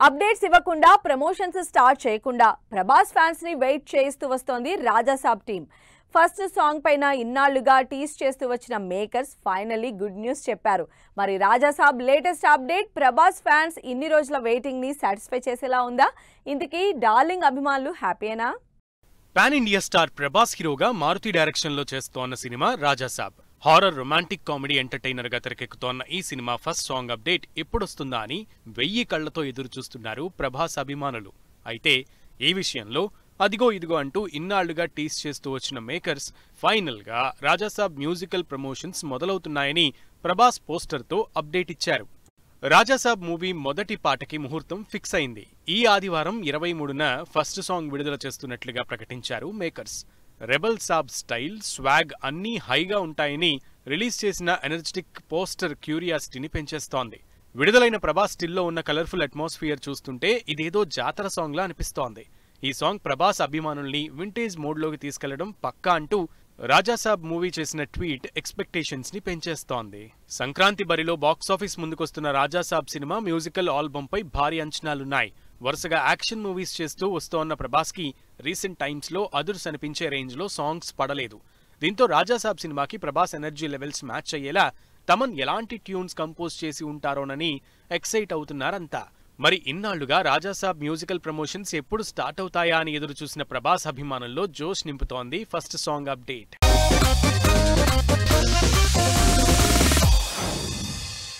Updates ఇవ్వకుండా promotions start చేయకుండా Prabhas fans ని వెయిట్ చేస్తూ వస్తోంది రాజాసాబ్ టీం. ఫస్ట్ సాంగ్ పైన ఇన్నాళ్లుగా టీస్ చేస్తూ వచ్చిన మేకర్స్ ఫైనల్లీ గుడ్ న్యూస్ చెప్పారు. మరి Raja Saab latest update Prabhas fans ఇన్ని రోజుల వెయిటింగ్ ని సాటిస్ఫై చేసేలా ఉందా? ఇంతకీ డార్లింగ్ అభిమానులు హ్యాపీయేనా? పాన్ ఇండియా స్టార్ ప్రభాస్ హీరోగా మారుతి డైరెక్షన్ లో చేస్తోన్న cinema Raja Saab. Horror romantic comedy entertainer గా తెరకెక్కుతోన్న ఈ సినిమా ఫస్ట్ సాంగ్ అప్డేట్ ఎప్పుడొస్తుందా అని 1000 కళ్లతో ఎదురు చూస్తున్నారు ప్రభాస్ అభిమానులు. అయితే ఈ విషయంలో అదిగో ఇదిగో అంటూ ఇన్నాళ్లుగా టీస్ చేస్తూ వచ్చిన మేకర్స్ ఫైనల్ గా రాజాసాబ్ మ్యూజికల్ ప్రమోషన్స్ మొదలవుతున్నాయని ప్రభాస్ పోస్టర్ తో అప్డేట్ ఇచ్చారు. రాజాసాబ్ మూవీ మొదటి పాటకి ముహూర్తం ఫిక్స్ అయింది. ఈ ఆదివారం 23న ఫస్ట్ సాంగ్ విడుదల చేస్తున్నట్లుగా ప్రకటించారు మేకర్స్. రెబల్ సాబ్ స్టైల్, స్వాగ్ అన్నీ హైగా ఉంటాయని రిలీజ్ చేసిన ఎనర్జెటిక్ పోస్టర్ క్యూరియాసిటీని పెంచేస్తోంది. విడుదలైన ప్రభాస్ స్టిల్లో ఉన్న కలర్ఫుల్ అట్మాస్ఫియర్ చూస్తుంటే ఇదేదో జాతర సాంగ్లా అనిపిస్తోంది. ఈ సాంగ్ ప్రభాస్ అభిమానుల్ని వింటేజ్ మోడ్లోకి తీసుకెళ్లడం పక్కా అంటూ రాజాసాబ్ మూవీ చేసిన ట్వీట్ ఎక్స్పెక్టేషన్స్ ని పెంచేస్తోంది. సంక్రాంతి బరిలో బాక్సాఫీస్ ముందుకొస్తున్న రాజాసాబ్ సినిమా మ్యూజికల్ ఆల్బమ్ పై భారీ అంచనాలున్నాయి. వరుసగా యాక్షన్ మూవీస్ చేస్తూ వస్తోన్న ప్రభాస్ కి రీసెంట్ టైమ్స్ లో అదుర్స్ అనిపించే రేంజ్ లో సాంగ్స్ పడలేదు. దీంతో రాజాసాబ్ సినిమాకి ప్రభాస్ ఎనర్జీ లెవెల్స్ మ్యాచ్ అయ్యేలా తమన్ ఎలాంటి ట్యూన్స్ కంపోజ్ చేసి ఉంటారోనని ఎక్సైట్ అవుతున్నారంతా. మరి ఇన్నాళ్లుగా రాజాసాబ్ మ్యూజికల్ ప్రమోషన్స్ ఎప్పుడు స్టార్ట్ అవుతాయా అని ఎదురు చూసిన ప్రభాస్ అభిమానుల్లో జోష్ నింపుతోంది ఫస్ట్ సాంగ్ అప్డేట్.